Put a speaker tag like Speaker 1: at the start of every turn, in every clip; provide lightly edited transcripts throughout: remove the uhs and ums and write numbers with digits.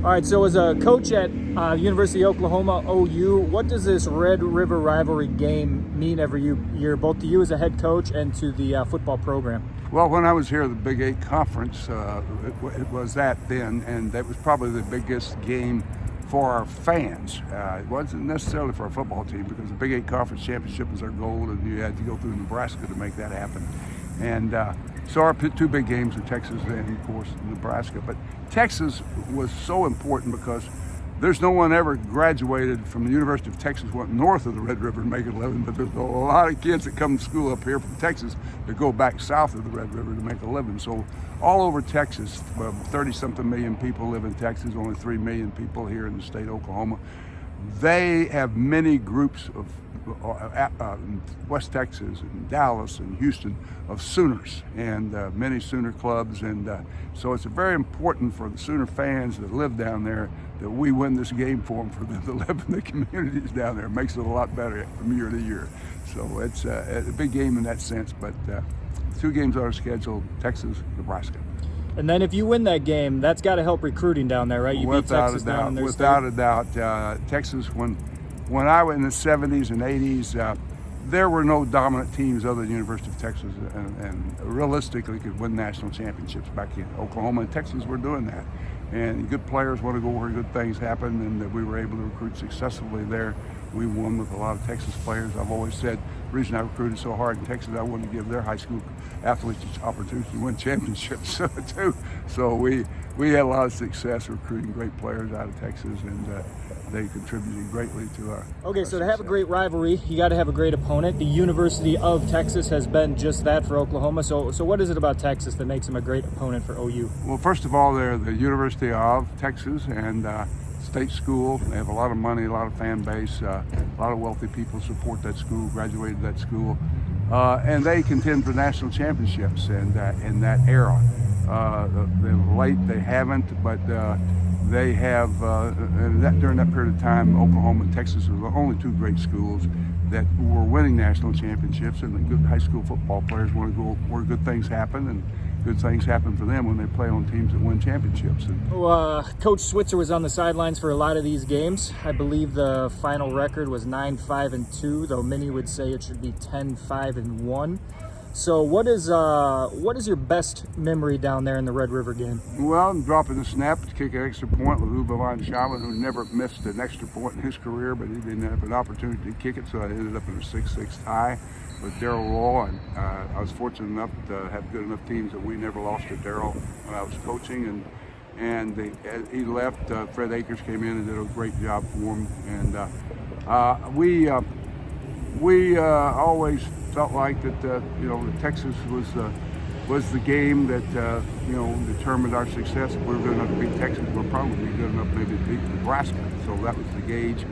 Speaker 1: All right, so as a coach at University of Oklahoma, OU, what does this Red River Rivalry game mean every year, both to you as a head coach and to the football program?
Speaker 2: Well, when I was here at the Big 8 Conference, it was that then, and that was probably the biggest game for our fans. It wasn't necessarily for our football team, because the Big 8 Conference Championship was our goal, and you had to go through Nebraska to make that happen. And so our two big games were Texas and, of course, Nebraska. But Texas was so important because there's no one ever graduated from the University of Texas went north of the Red River to make it 11, but there's a lot of kids that come to school up here from Texas that go back south of the Red River to make a living. So all over Texas, 30-something million people live in Texas, only 3 million people here in the state of Oklahoma. They have many groups of West Texas and Dallas and Houston of Sooners, and many Sooner clubs, and so it's very important for the Sooner fans that live down there that we win this game for them, for them to live in the communities down there. It makes it a lot better from year to year. So it's a big game in that sense, but 2 games on our schedule: Texas, Nebraska.
Speaker 1: And then if you win that game, that's got to help recruiting down there, right? You beat Texas down in their state.
Speaker 2: Without a doubt. Texas, when I was in the 70s and 80s, there were no dominant teams other than the University of Texas, and realistically could win national championships back in Oklahoma, and Texas were doing that. And good players want to go where good things happen, and that we were able to recruit successfully there. We won with a lot of Texas players. I've always said the reason I recruited so hard in Texas, I wanted to give their high school athletes the opportunity to win championships too. So we had a lot of success recruiting great players out of Texas, and they contributed greatly to our
Speaker 1: Okay, so to
Speaker 2: success.
Speaker 1: have a great rivalry, you got to have a great opponent. The University of Texas has been just that for Oklahoma. So what is it about Texas that makes them a great opponent for OU?
Speaker 2: Well, first of all, they're the University of Texas, and state school. They have a lot of money, a lot of fan base, a lot of wealthy people support that school, graduated that school, and they contend for national championships in that era. They're late, they haven't, but they have, during that period of time, Oklahoma and Texas were the only 2 great schools that were winning national championships, and the good high school football players want to go where good things happen, and good things happen for them when they play on teams that win championships.
Speaker 1: Coach Switzer was on the sidelines for a lot of these games. I believe the final record was 9-5-2, though many would say it should be 10-5-1. So what is your best memory down there in the Red River game?
Speaker 2: Well, dropping the snap to kick an extra point with Ubavan Shaman, who never missed an extra point in his career, but he didn't have an opportunity to kick it, so I ended up in a 6-6 tie with Darryl Raw, and I was fortunate enough to have good enough teams that we never lost to Darryl when I was coaching, and he left. Fred Akers came in and did a great job for him, and we always felt like that Texas was the game that determined our success. If we were good enough to beat Texas, we're probably good enough maybe to beat Nebraska. So that was the gauge.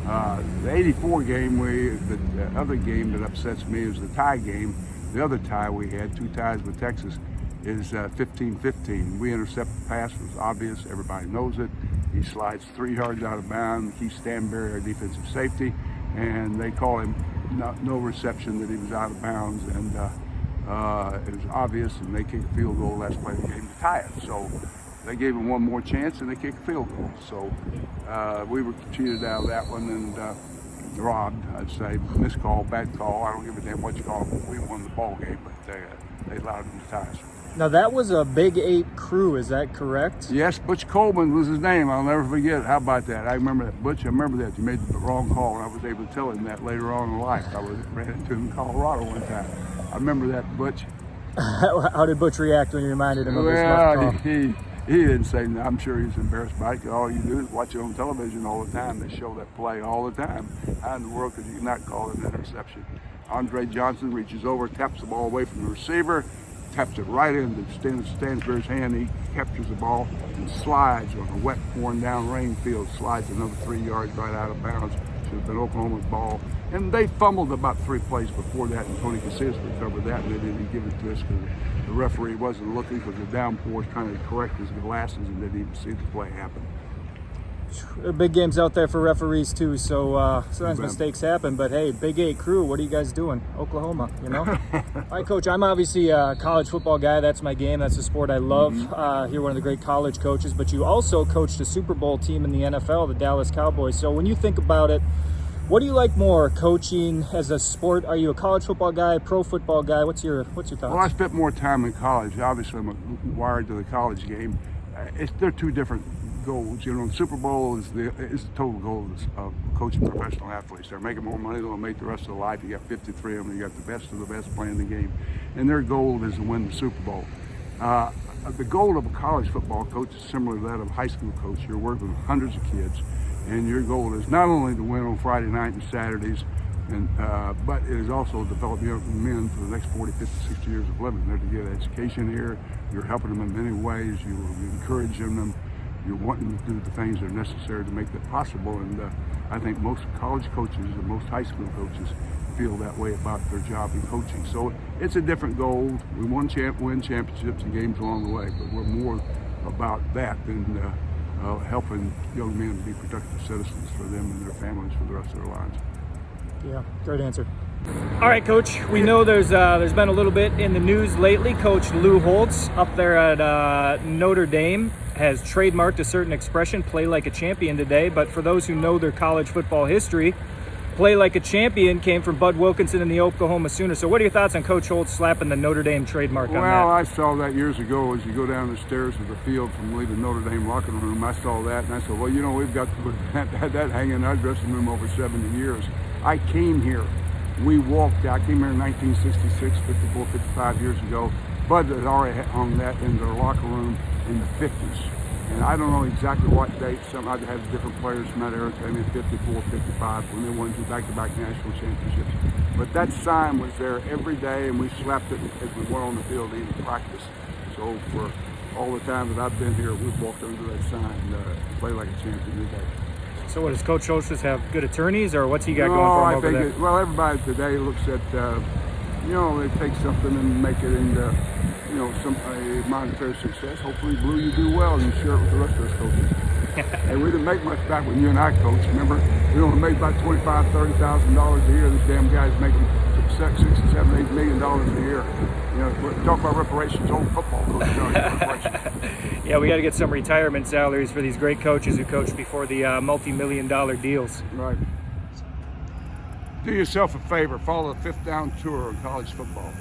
Speaker 2: The 84 game, the other game that upsets me is the tie game. The other tie we had, 2 ties with Texas, is 15-15. We intercept the pass, it was obvious, everybody knows it. He slides 3 yards out of bounds, Keith Stanberry, our defensive safety, and they call him no reception, that he was out of bounds, and it was obvious, and they kicked a field goal last play of the game to tie it. So they gave him one more chance, and they kicked a field goal. So we were cheated out of that one, and robbed, I'd say. Missed call, bad call. I don't give a damn what you call it. We won the ball game, but they allowed him to tie us.
Speaker 1: Now that was a Big 8 crew, is that correct?
Speaker 2: Yes, Butch Coleman was his name. I'll never forget. How about that? I remember that. Butch, I remember that. You made the wrong call, and I was able to tell him that later on in life. I ran into him in Colorado one time. I remember that, Butch.
Speaker 1: How did Butch react when you reminded him of his left call?
Speaker 2: He didn't say nothing. I'm sure he was embarrassed by it. All you do is watch it on television all the time. They show that play all the time. How in the world could you not call it an interception? Andre Johnson reaches over, taps the ball away from the receiver, taps it right into Stansbury's hand. He captures the ball and slides on a wet, pouring down rain field, slides another 3 yards right out of bounds. Should have been Oklahoma's ball. And they fumbled about 3 plays before that, and Tony Casillas recovered that, and they didn't give it to us because the referee wasn't looking, because the downpour was trying to correct his glasses and didn't even see the play happen.
Speaker 1: Big games out there for referees too, so sometimes mistakes happen, but hey, Big 8 crew, what are you guys doing? Oklahoma, All right, Coach, I'm obviously a college football guy. That's my game. That's the sport I love. You're one of the great college coaches, but you also coached a Super Bowl team in the NFL, the Dallas Cowboys. So when you think about it, what do you like more, coaching as a sport? Are you a college football guy, pro football guy? What's your thoughts?
Speaker 2: Well, I spent more time in college. Obviously, I'm wired to the college game. They're two different goals. You know, the Super Bowl is the total goal of coaching professional athletes. They're making more money than they'll make the rest of their life. You got 53 of them. You got the best of the best playing the game, and their goal is to win the Super Bowl. The goal of a college football coach is similar to that of a high school coach. You're working with hundreds of kids, and your goal is not only to win on Friday night and Saturdays, but it is also to develop young men for the next 40, 50, 60 years of living. They're to get education here. You're helping them in many ways. You're encouraging them. You're wanting to do the things that are necessary to make that possible. And I think most college coaches and most high school coaches feel that way about their job in coaching. So it's a different goal. We win championships and games along the way, but we're more about that than helping young men be productive citizens for them and their families for the rest of their lives.
Speaker 1: Yeah, great answer. All right, Coach, we know there's been a little bit in the news lately. Coach Lou Holtz up there at Notre Dame has trademarked a certain expression, play like a champion, today. But for those who know their college football history, play like a champion came from Bud Wilkinson and the Oklahoma Sooners. So what are your thoughts on Coach Holtz slapping the Notre Dame trademark on that?
Speaker 2: Well, I saw that years ago as you go down the stairs of the field from leaving Notre Dame locker room. I saw that and I said, well, you know, we've got that hanging in our dressing room over 70 years. I came here. I came here in 1966, 54, 55 years ago. Bud had already hung that in their locker room in the 50s. And I don't know exactly what date. I've had different players from that era came in 54, 55 when they won 2 back-to-back national championships. But that sign was there every day, and we slapped it as we went on the field in practice. So for all the time that I've been here, we've walked under that sign, play like a champion today.
Speaker 1: So what, does Coach Holtz have good attorneys, or what's he got going for him over there?
Speaker 2: Well, everybody today looks at, they take something and make it into, a monetary success. Hopefully, Blue, you do well and you share it with the rest of us coaches. Hey, we didn't make much back when you and I coached. Remember, we only made about $25,000, $30,000 a year. This damn guy's making $6, $7, $8 million a year. You know, talk about reparations, old football coaches.
Speaker 1: Yeah, we got to get some retirement salaries for these great coaches who coached before the multi-million-dollar deals.
Speaker 2: Right. Do yourself a favor. Follow the 5th Down Tour in college football.